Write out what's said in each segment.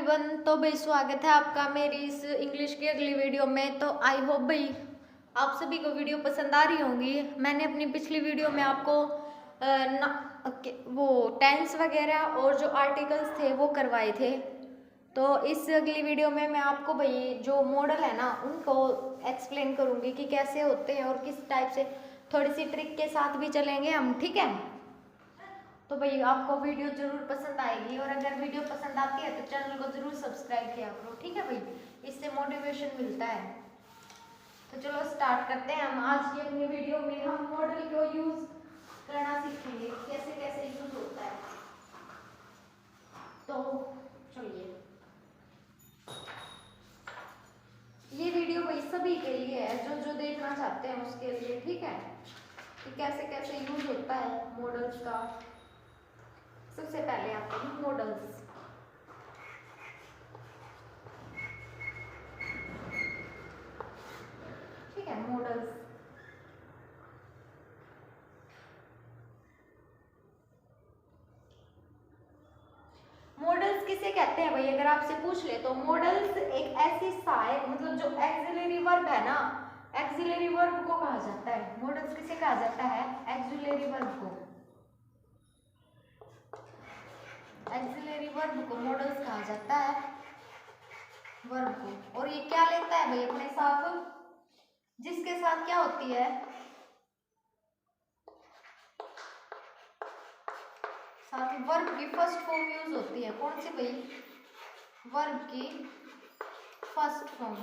Everyone. तो भाई स्वागत है आपका मेरी इस इंग्लिश की अगली वीडियो में। तो आई होप भाई आप सभी को वीडियो पसंद आ रही होंगी। मैंने अपनी पिछली वीडियो में आपको वो टेंस वगैरह और जो आर्टिकल्स थे वो करवाए थे। तो इस अगली वीडियो में मैं आपको भाई जो मॉडल है ना उनको एक्सप्लेन करूँगी कि कैसे होते हैं और किस टाइप से, थोड़ी सी ट्रिक के साथ भी चलेंगे हम, ठीक है। तो भाई आपको वीडियो जरूर पसंद आएगी और अगर वीडियो पसंद आती है तो चैनल को जरूर सब्सक्राइब किया करो, ठीक है भाई, इससे मोटिवेशन मिलता है। तो चलो स्टार्ट करते हैं। हम आज की अपनी वीडियो में हम मॉडल को यूज करना सीखेंगे, कैसे कैसे यूज होता है। तो चलिए, ये वीडियो भाई सभी के लिए है, जो जो देखना चाहते हैं उसके लिए, ठीक है, कि कैसे कैसे यूज होता है मॉडल्स का। सबसे पहले आते हैं मॉडल्स। ठीक है, मॉडल्स। मॉडल्स किसे कहते हैं भाई, अगर आपसे पूछ ले तो मॉडल्स एक ऐसी सहायक, मतलब जो एक्सिलरी वर्ब है ना, एक्सिलरी वर्ब को कहा जाता है। मॉडल्स किसे कहा जाता है? एक्सिलरी वर्ब को। एक्सिलरी वर्ब को मॉडल्स कहा जाता है, वर्ब को। और ये क्या लेता है भाई अपने साथ? जिसके साथ क्या होती है? साथ ही वर्ब की फर्स्ट फॉर्म यूज होती है। कौन सी भाई? वर्ब की फर्स्ट फॉर्म।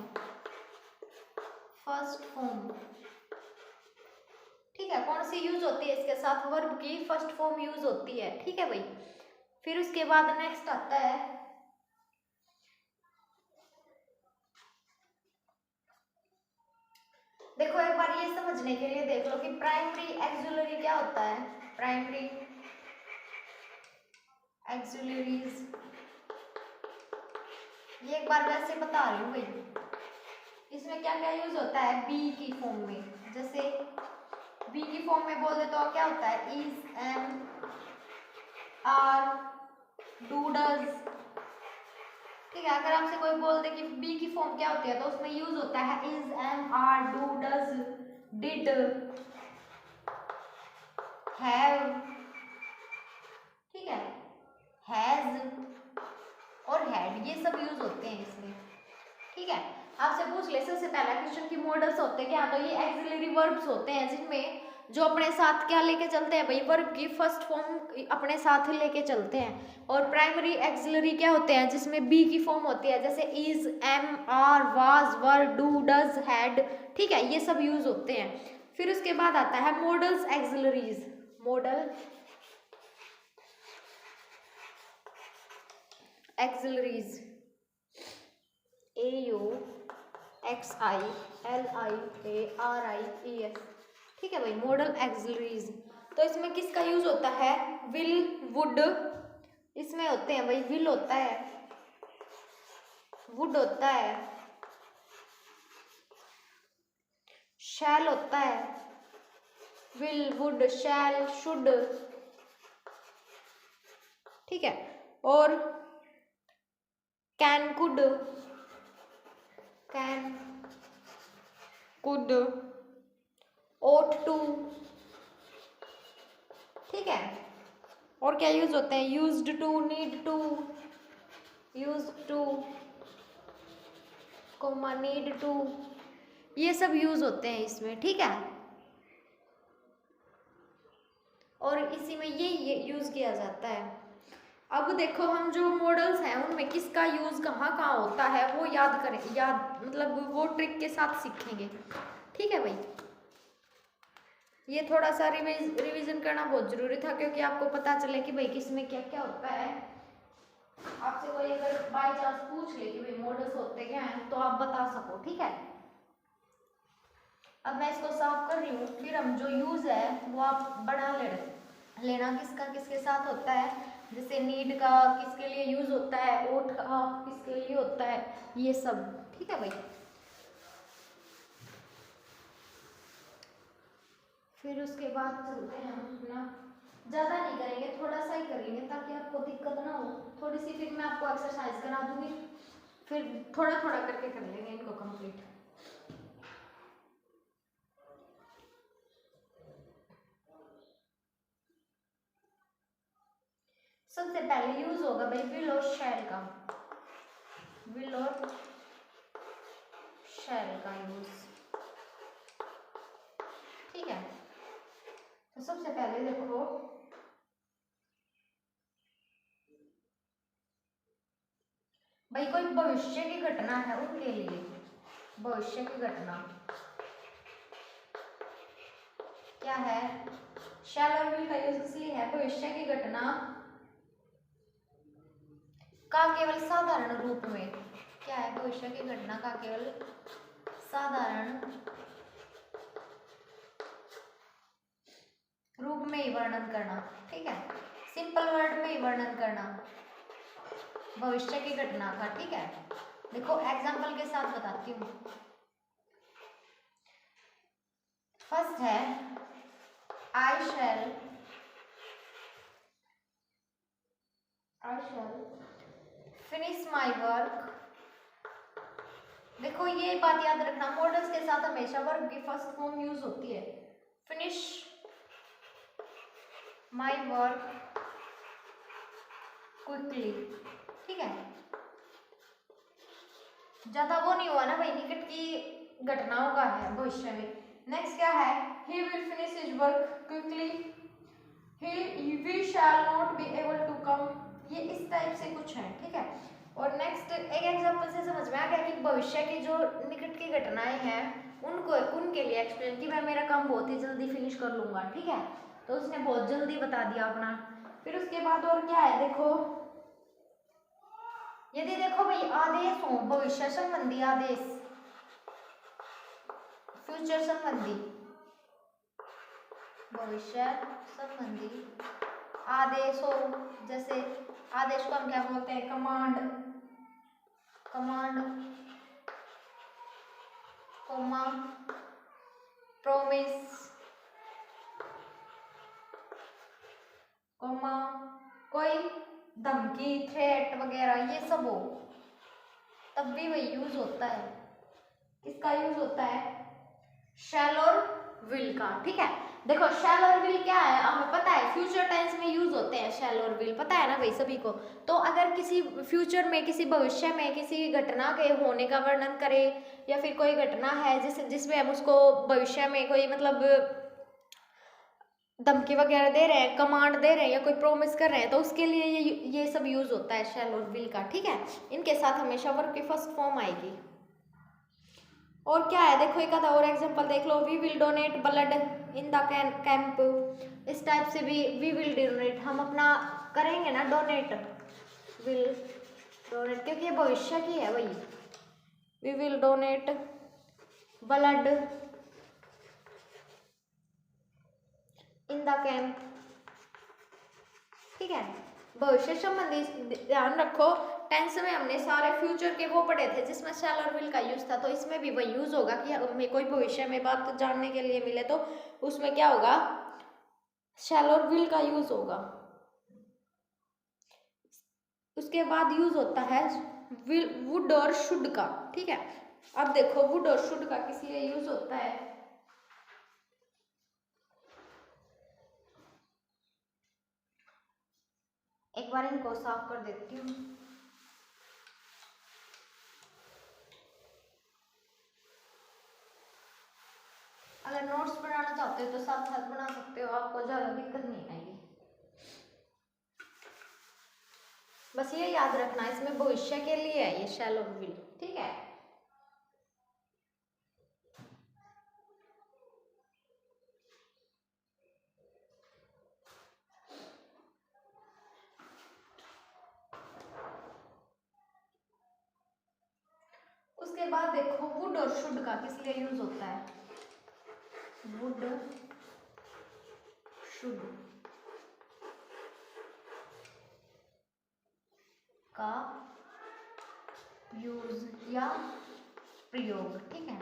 फर्स्ट फॉर्म, ठीक है, कौन सी यूज होती है इसके साथ? वर्ब की फर्स्ट फॉर्म यूज होती है, ठीक है भाई। फिर उसके बाद नेक्स्ट आता है, देखो एक बार ये समझने के लिए देख लो कि प्राइमरी एक्सिलरी क्या होता है। प्राइमरी एक्सिलरीज, ये एक बार वैसे बता रही हूँ भाई। इसमें क्या क्या यूज होता है? बी की फॉर्म में, जैसे बी की फॉर्म में बोल दे तो क्या होता है? Is, am, are, do, does, ठीक है। अगर आपसे कोई बोल दे कि बी की फॉर्म क्या होती है तो उसमें यूज होता है is, am, are, do, does, did, have, ठीक है, हैज और हैड, ये सब यूज होते हैं इसमें, ठीक है। आपसे पूछ ले सबसे पहला क्वेश्चन की मॉडल्स होते हैं क्या, तो ये एक्सिलरी वर्ब्स होते हैं जिनमें जो अपने साथ क्या लेके चलते हैं भाई? वर्ब की फर्स्ट फॉर्म अपने साथ लेके चलते हैं। और प्राइमरी एक्सिलरी क्या होते हैं? जिसमें बी की फॉर्म होती है, जैसे is, am, are, was, were, do, does, had, ठीक है, ये सब यूज होते हैं। फिर उसके बाद आता है models auxiliaries. Model auxiliaries, AUXILIARIES, ठीक है भाई, मॉडल एक्सिलरीज। तो इसमें किसका यूज होता है? विल, वुड, इसमें होते हैं भाई। विल होता है, वुड होता है, शैल होता है, विल, वुड, शैल, शुड, ठीक है, और can, could, can, could, ought to, ठीक है। और क्या यूज होते हैं? Used to, need to, used to, comma, need to, ये सब यूज होते हैं इसमें, ठीक है। और इसी में ये यूज किया जाता है। अब देखो हम जो मॉडल्स हैं उनमें किसका यूज कहाँ कहाँ होता है वो याद करें, याद मतलब वो ट्रिक के साथ सीखेंगे, ठीक है भाई। ये थोड़ा सा रिवीजन करना बहुत जरूरी था, क्योंकि आपको पता चले कि भाई किसमें क्या क्या होता है। आपसे कोई अगर बाय चांस पूछ ले कि भाई मॉडल्स होते क्या हैं तो आप बता सको, ठीक है। अब मैं इसको साफ कर रही हूँ, फिर हम जो यूज है वो आप बना लेना किसका किसके साथ होता है। जैसे नीड का किसके लिए यूज होता है, ओट का किसके लिए होता है, ये सब, ठीक है भाई। फिर उसके बाद चलते हैं हम अपना, ज़्यादा नहीं करेंगे, थोड़ा सा ही करेंगे ताकि आपको दिक्कत ना हो थोड़ी सी। फिर मैं आपको आपको एक्सरसाइज करा दूंगी, फिर थोड़ा थोड़ा करके कर लेंगे इनको कंप्लीट। सबसे पहले यूज होगा भाई विल और शैल का, विल और शैल का यूज, ठीक है। तो सबसे पहले देखो भाई कोई भविष्य की घटना है उनके लिए, भविष्य की घटना क्या है, शैल और विल का यूज इसलिए है भविष्य की घटना का केवल साधारण रूप में, क्या है भविष्य की घटना का केवल साधारण रूप में ही वर्णन करना, ठीक है, सिंपल वर्ड में ही वर्णन करना भविष्य की घटना का, ठीक है। देखो एग्जांपल के साथ बताती हूँ। फर्स्ट है आई शैल फिनिश माई वर्क। देखो ये बात याद रखना, मॉडल्स के साथ हमेशा वर्ब की फर्स्ट फॉर्म यूज होती है, फिनिश माई वर्क क्विकली, ठीक है। ज्यादा वो नहीं हुआ ना भाई, निकट की घटनाओं का है भविष्य में। नेक्स्ट क्या है, he will finish his work quickly, we shall not be able to come, ये इस टाइप से कुछ है, ठीक है। और नेक्स्ट एक एग्जांपल से समझ में आ गया कि भविष्य की जो निकट की घटनाएं हैं उनको उनके लिए एक्सप्लेन कि मैं मेरा काम बहुत ही जल्दी फिनिश कर लूंगा, ठीक है। तो उसने बहुत जल्दी बता दिया अपना। फिर उसके बाद और क्या है, देखो यदि देखो भाई आदेश हो, भविष्य संबंधी आदेश, फ्यूचर संबंधी, भविष्य संबंधी आदेश हो, जैसे आदेश को हम क्या बोलते हैं, command, command comma promise comma कोई धमकी थ्रेट वगैरह ये सब हो, तब भी वही यूज होता है, किसका यूज होता है, शैल और विल का, ठीक है। देखो शैल और विल क्या है, हमें पता है फ्यूचर टेंस में यूज होते हैं शैल और विल, पता है ना भाई सभी को। तो अगर किसी फ्यूचर में, किसी भविष्य में किसी घटना के होने का वर्णन करे, या फिर कोई घटना है जिसमें हम उसको भविष्य में कोई मतलब धमकी वगैरह दे रहे हैं, कमांड दे रहे हैं या कोई प्रोमिस कर रहे हैं, तो उसके लिए ये सब यूज होता है शैल और विल का, ठीक है। इनके साथ हमेशा वर्ब की फर्स्ट फॉर्म आएगी। और क्या है, देखो एक आधा और एग्जांपल देख लो, we will donate blood in the camp, इस टाइप से भी वी विल डोनेट, हम अपना करेंगे ना डोनेट, विल डोनेट क्योंकि ये भविष्य की है वही, we will donate blood in the camp, ठीक है। भविष्य संबंधी ध्यान रखो, टेंस में हमने सारे फ्यूचर के वो पढ़े थे जिसमें शैल और विल का यूज था, तो इसमें भी वही यूज होगा कि हमें कोई भविष्य में बात जानने के लिए मिले तो उसमें क्या होगा, शैल और विल का यूज होगा। उसके बाद यूज होता है वुड और शुड का, ठीक है। अब देखो वुड और शुड का किस लिए यूज होता है, एक बार इनको साफ कर देती हूँ। अगर नोट्स बनाना चाहते हो तो साथ साथ बना सकते हो, आपको ज्यादा दिक्कत नहीं आएगी। बस ये याद रखना इसमें भविष्य के लिए है ये शैल और विल, ठीक है। उसके बाद देखो वुड और शुड का किस लिए यूज होता है, वुड शुड का यूज या प्रयोग, ठीक है।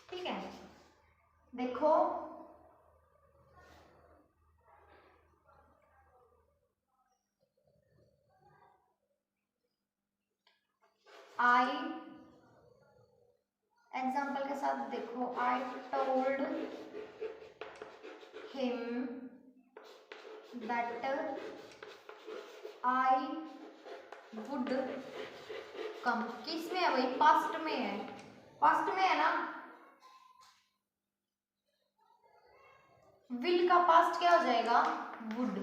ठीक है, देखो आई, एग्जाम्पल के साथ देखो, I told him that I would come. किस में है भाई? पास्ट में है, पास्ट में है ना। विल का पास्ट क्या हो जाएगा? वुड।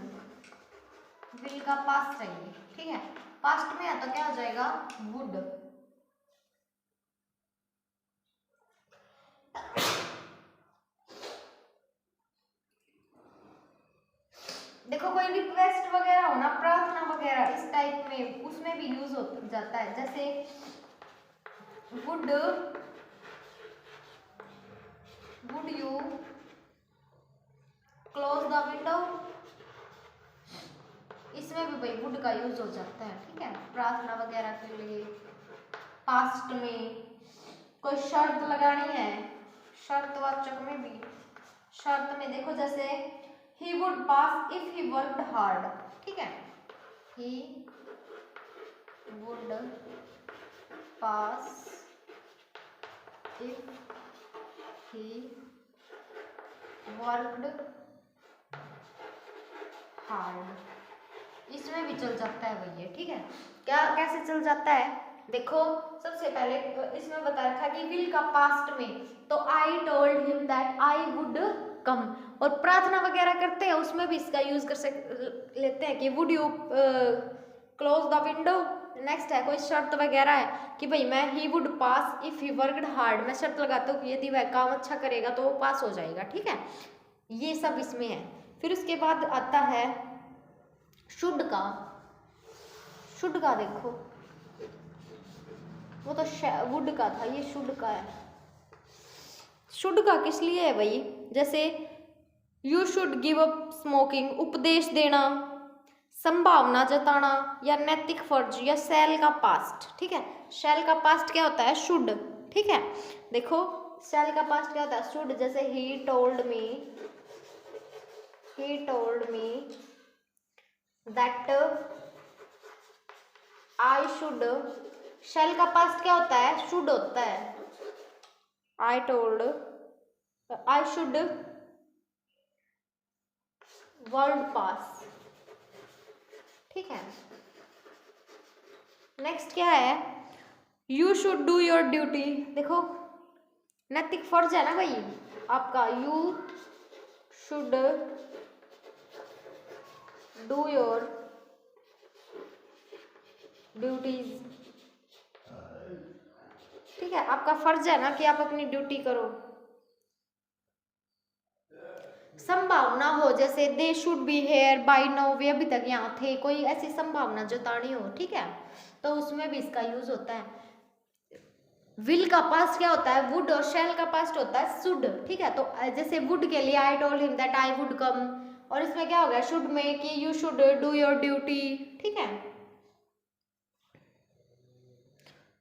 विल का पास्ट है ये, ठीक है। पास्ट में है तो क्या हो जाएगा? वुड। देखो कोई रिक्वेस्ट वगैरह हो ना, प्रार्थना वगैरह इस टाइप में, उसमें भी यूज हो जाता है। जैसे would you close the window, इसमें भी भाई वुड का यूज हो जाता है, ठीक है, प्रार्थना वगैरह के लिए। पास्ट में कोई शर्त लगानी है, शर्तवाचक में भी, शर्त में देखो जैसे he would pass if he worked hard, ठीक है, he would pass if he worked hard, इसमें भी चल जाता है भैया, ठीक है। क्या कैसे चल जाता है? देखो सबसे पहले इसमें बता रखा कि विल का पास्ट में, तो I told him that I would come, और प्रार्थना वगैरह करते हैं उसमें भी इसका यूज कर लेते हैं कि would you close the window. Next है कोई शर्त वगैरह है कि भाई मैं he would pass if he worked hard, मैं शर्त लगाता हूँ कि यदि वह काम अच्छा करेगा तो वो पास हो जाएगा, ठीक है। ये सब इसमें है। फिर उसके बाद आता है शुड का। शुड का देखो, वो तो वुड का था, ये शुड का है। शुड का किस लिए है भाई? जैसे you should give up smoking, उपदेश देना, संभावना जताना, या नैतिक फर्ज, या शैल का पास्ट, ठीक है। शैल का पास्ट क्या होता है? शुड, ठीक है। देखो शैल का पास्ट क्या होता है? शुड। जैसे ही told me that I should, shall का पास्ट क्या होता है? शुड होता है। I told I should world pass, ठीक है। नेक्स्ट क्या है? You should do your duty. देखो नैतिक फर्ज है ना भाई आपका, you should do your duties, ठीक है। आपका फर्ज है ना कि आप अपनी ड्यूटी करो। संभावना हो, जैसे they should be here by now, वे अभी तक यहाँ थे, कोई ऐसी संभावना जतानी हो, ठीक है, तो उसमें भी इसका यूज होता है। विल का पास्ट क्या होता है? वुड, और शैल का पास्ट होता है शुड, ठीक है। तो जैसे वुड के लिए I told him that I would come, और इसमें क्या हो गया? शुड में कि you should do your duty, ठीक है।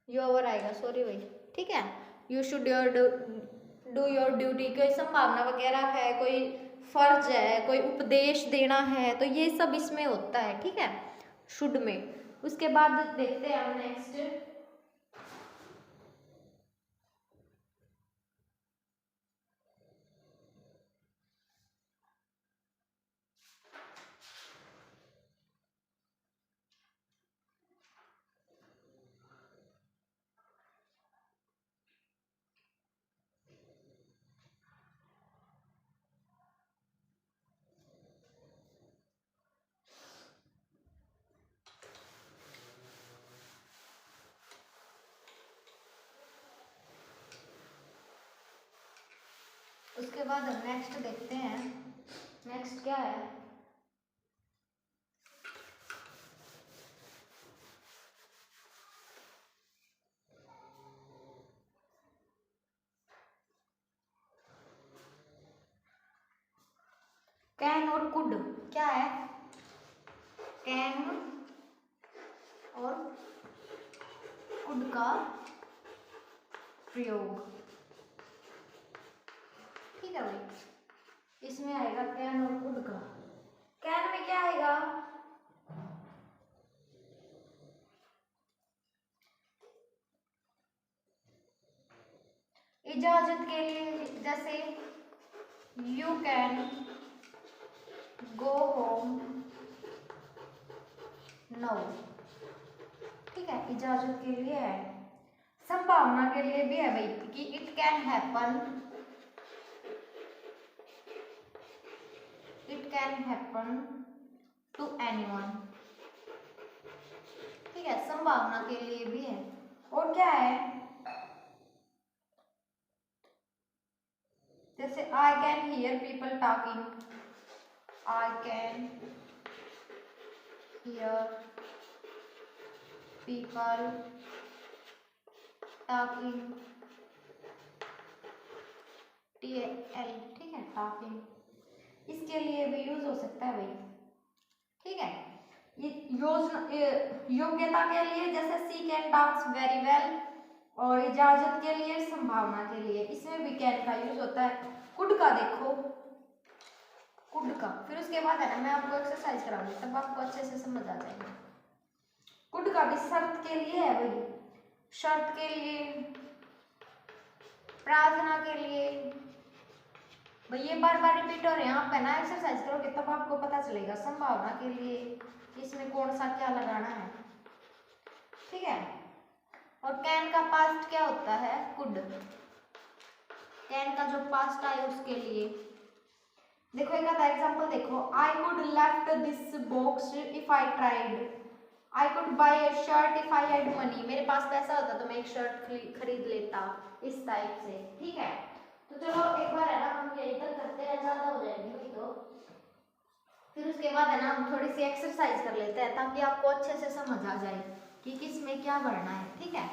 योर आएगा, सॉरी भाई, ठीक है। You should do your duty, कोई संभावना वगैरह है, कोई फर्ज है, कोई उपदेश देना है, तो ये सब इसमें होता है, ठीक है, शुड में। उसके बाद देखते हैं हम नेक्स्ट, उसके बाद नेक्स्ट देखते हैं। नेक्स्ट क्या है? कैन और कुड। क्या है? कैन और कुड का प्रयोग, ठीक है भाई। इसमें आएगा कैन और कुड का। कैन में क्या आएगा? इजाजत के लिए जैसे you can go home now, ठीक है, इजाजत के लिए है। संभावना के लिए भी है भाई कि it can happen, it can happen to anyone, ठीक है, संभावना के लिए भी है। और क्या है, जैसे I can hear people talking, I can hear people talking, TAL, ठीक है, टॉकिंग, इसके लिए भी यूज हो सकता है भाई, ठीक है। ये योग्यता के लिए जैसे सी कैन डांस वेरी वेल, और इजाजत के लिए, संभावना के लिए, इसमें भी कैन का यूज होता है। कुड का देखो, कुड का, फिर उसके बाद है ना मैं आपको एक्सरसाइज कराऊंगी तब आपको अच्छे से समझ आ जाएगा। कुड का भी शर्त के लिए है भाई, शर्त के लिए, प्रार्थना के लिए भाई, ये बार बार रिपीट हो रहे हैं। आप है ना एक्सरसाइज करोगे तब आपको पता चलेगा। संभावना के लिए इसमें कौन सा क्या लगाना है, ठीक है। और कैन का पास्ट क्या होता है, कुड, कैन का जो पास्ट आए उसके लिए। देखो एक आधा एग्जांपल देखो, I could left this box if I tried, I could bye a shirt if I had money, मेरे पास पैसा होता तो मैं एक शर्ट खरीद लेता, इस टाइप से, ठीक है। तो चलो एक बार है ना हम ये इधर करते हैं, ज्यादा हो जाएगी भाई, तो फिर उसके बाद है ना हम थोड़ी सी एक्सरसाइज कर लेते हैं ताकि आपको अच्छे से समझ आ जाए कि किस में क्या भरना है, ठीक है।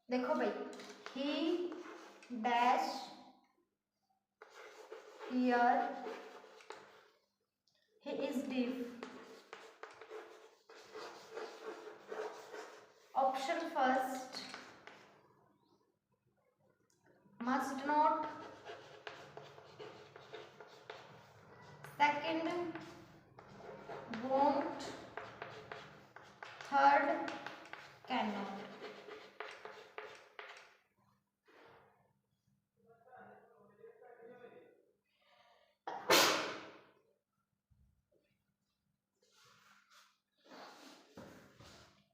देखो भाई, ही dash here, he is deaf, option first, must not, second won't, third cannot।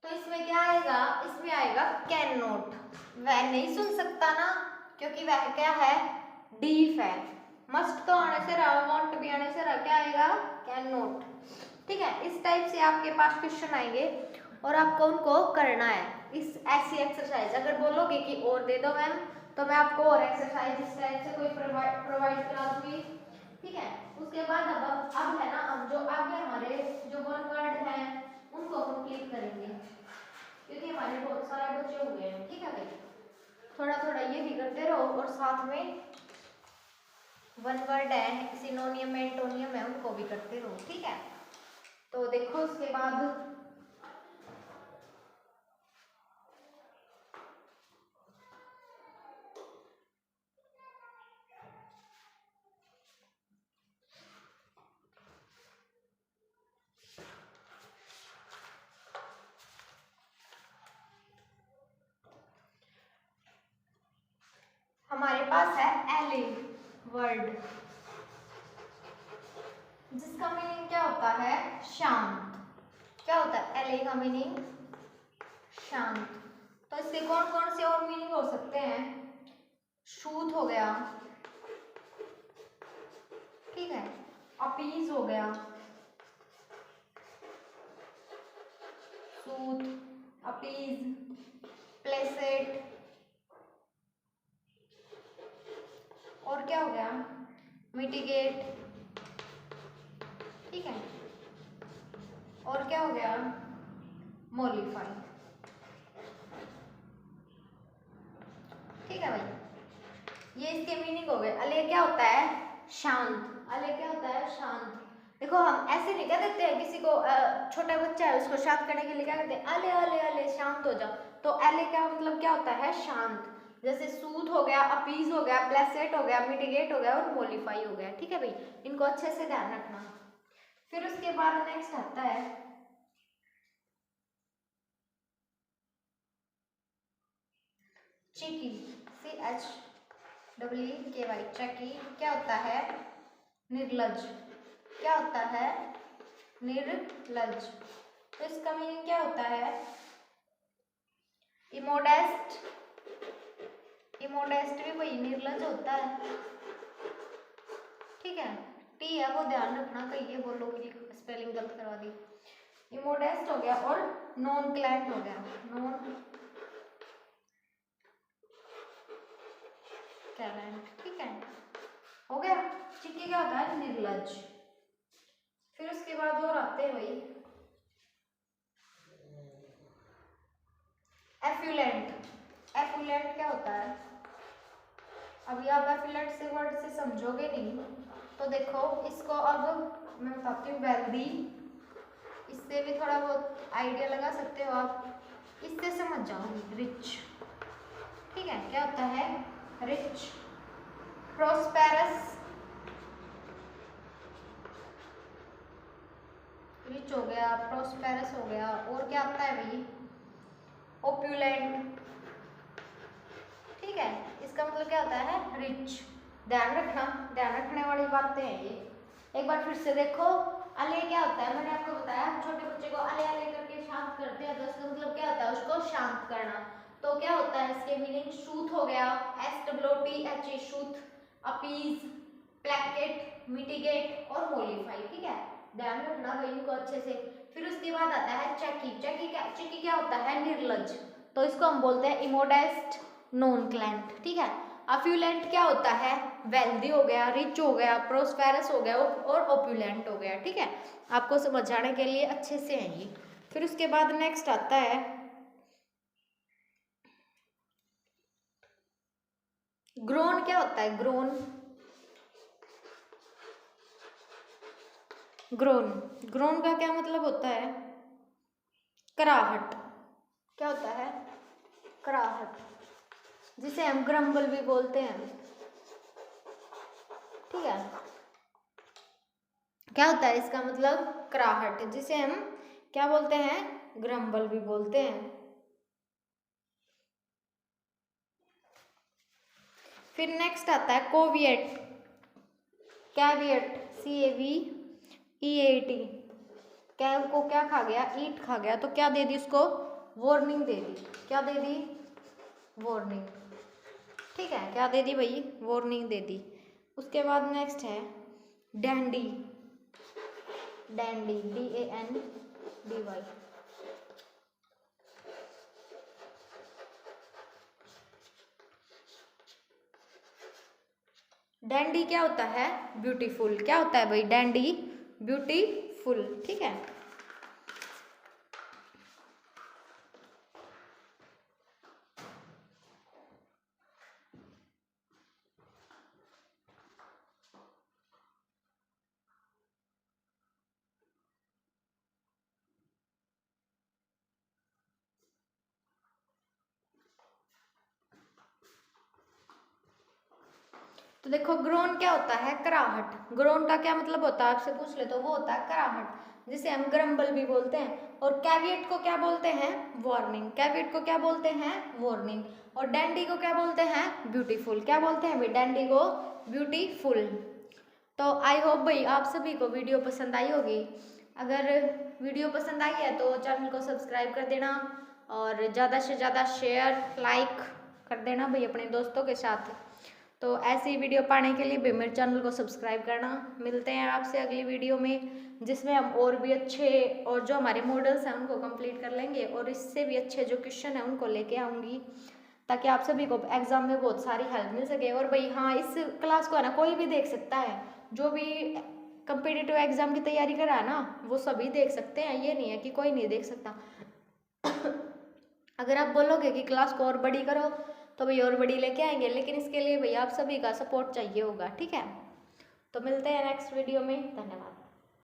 तो इसमें क्या आएगा, इसमें आएगा कैन नॉट, वह नहीं सुन सकता ना, क्योंकि वह क्या है, डीफ है। मस्ट तो आने से रहा, वांट भी आने से रहा, क्या आएगा, कैन नॉट, ठीक है। इस टाइप से आपके पास क्वेश्चन आएंगे और आपको उनको करना है। इस ऐसी एक्सरसाइज अगर बोलोगे कि और दे दो मैम, तो मैं आपको और एक्सरसाइज इस टाइप से कोई प्रोवाइड करा दूंगी, ठीक है। उसके बाद अब है ना, हम जो आगे हमारे जो वन वर्ड है उनको कंप्लीट करेंगे, क्योंकि हमारे बहुत सारे बच्चे हो गए हैं, ठीक है भाई। थोड़ा थोड़ा ये भी करते रहो और साथ में वन वर्ड है, सिनोनियम एंटोनियम है, उनको भी करते रहो, ठीक है। तो देखो उसके बाद हमारे पास है एले वर्ड, जिसका मीनिंग क्या होता है, शांत। क्या होता है, LA का मीनिंग शांत। तो इसके कौन कौन से और मीनिंग हो सकते हैं, सूत हो गया, ठीक है, अपीज हो गया, सूत, अपीज, प्लेसेट, और क्या हो गया, मिटिगेट, ठीक है, और क्या हो गया, मोलिफाई। ठीक है भाई, ये इसके मीनिंग हो गए। अले क्या होता है, शांत। अले क्या होता है, शांत। देखो हम ऐसे नहीं कह देते हैं किसी को, छोटा बच्चा है उसको शांत करने के लिए क्या करते हैं, अले अले अले शांत हो जाओ। तो अले का मतलब क्या होता है, शांत। जैसे सूत हो गया, अपीज हो गया, प्लेसेट हो गया, मिटिगेट हो गया और मोलिफाई हो गया। ठीक है भाई, इनको अच्छे से ध्यान रखना। फिर उसके बाद नेक्स्ट आता है चिकी, CHEEKY, चकी। क्या होता है, निर्लज। क्या होता है, निर्लज। तो इसका मीनिंग क्या होता है, इमोडेस्ट। इमोडेस्ट भी वही निर्लज होता है। ठीक है, टी है वो ध्यान रखना, कहीं ये बोलो कि स्पेलिंग गलत करवा दी। इमोडेस्ट हो गया और नॉन क्लैंट हो गया, नॉन क्लैंट। ठीक है, हो गया। चिक्की क्या होता है, निर्लज। फिर उसके बाद और आते हैं भाई एफ्यूलेंट। एफ्यूलेंट क्या होता है, अभी आप एफ्यूलेंट से वर्ड से समझोगे नहीं, तो देखो इसको अब मैं बताती हूँ। वेल्दी, इससे भी थोड़ा बहुत आइडिया लगा सकते हो आप, इससे समझ जाओ। रिच, ठीक है, क्या होता है, रिच। प्रोस्पेरस, रिच हो गया, प्रोस्पेरस हो गया, और क्या आता है भाई, ओप्यूलेंट। ठीक है, इसका मतलब क्या होता है, रिच। ध्यान रखना, ध्यान रखने वाली बातें हैं ये। एक बार फिर से देखो, अले क्या होता है, मैंने आपको बताया छोटे बच्चे को अले अले करके शांत करते हैं, तो इसका मतलब क्या होता है, उसको शांत करना। तो क्या होता है, इसके मीनिंग सूत हो गया, SWOTH, सूत, अपीज, प्लेकेट, मिटिगेट और मोलिफाई। ठीक है, ध्यान रखना भाई इनको अच्छे से। फिर उसके बाद आता है चकी। चकी क्या होता है, निर्लज। तो इसको हम बोलते हैं इमोडेस्ट, नॉन क्लैंट। ठीक है, अफ्यूलेंट क्या होता है, वेल्दी हो गया, रिच हो गया, प्रोस्पेरस हो गया और ओप्यूलेंट हो गया। ठीक है, आपको समझाने के लिए अच्छे से है ये। फिर उसके बाद नेक्स्ट आता है ग्रोन। क्या होता है, ग्रोन। ग्रोन, ग्रोन का क्या मतलब होता है, कराहट। क्या होता है, कराहट, जिसे हम ग्रम्बल भी बोलते हैं। ठीक है, क्या होता है इसका मतलब, कराहट, जिसे हम क्या बोलते हैं, ग्रम्बल भी बोलते हैं। फिर नेक्स्ट आता है कोविएट। Caveat, CAVEAT। कैव को क्या खा गया, ईट खा गया, तो क्या दे दी उसको, वार्निंग दे दी। क्या दे दी, वार्निंग। ठीक है, क्या दे दी भाई, वार्निंग दे दी। उसके बाद नेक्स्ट है डैंडी। Dandy, DANDY। डैंडी क्या होता है, ब्यूटीफुल। क्या होता है भाई, डैंडी ब्यूटीफुल। ठीक है, तो देखो ग्रोन क्या होता है, कराहट। ग्रोन का क्या मतलब होता है, आपसे पूछ ले तो वो होता है कराहट, जिसे हम ग्रम्बल भी बोलते हैं। और कैविएट को क्या बोलते हैं, वार्निंग। कैविएट को क्या बोलते हैं, वार्निंग। और डैंडी को क्या बोलते हैं, ब्यूटीफुल। क्या बोलते हैं भाई, डैंडी को ब्यूटीफुल। तो आई होप भाई आप सभी को वीडियो पसंद आई होगी। अगर वीडियो पसंद आई है तो चैनल को सब्सक्राइब कर देना और ज़्यादा से ज़्यादा शेयर लाइक कर देना भाई अपने दोस्तों के साथ। तो ऐसी वीडियो पाने के लिए भी मेरे चैनल को सब्सक्राइब करना। मिलते हैं आपसे अगली वीडियो में, जिसमें हम और भी अच्छे और जो हमारे मॉडल्स हैं उनको कंप्लीट कर लेंगे और इससे भी अच्छे जो क्वेश्चन हैं उनको लेके आऊँगी, ताकि आप सभी को एग्जाम में बहुत सारी हेल्प मिल सके। और भाई हाँ, इस क्लास को है ना कोई भी देख सकता है, जो भी कम्पिटिटिव एग्जाम की तैयारी कर रहा है ना वो सभी देख सकते हैं, ये नहीं है कि कोई नहीं देख सकता। अगर आप बोलोगे कि क्लास को और बड़ी करो तो भाई और बड़ी लेके आएंगे, लेकिन इसके लिए भाई आप सभी का सपोर्ट चाहिए होगा, ठीक है। तो मिलते हैं नेक्स्ट वीडियो में, धन्यवाद।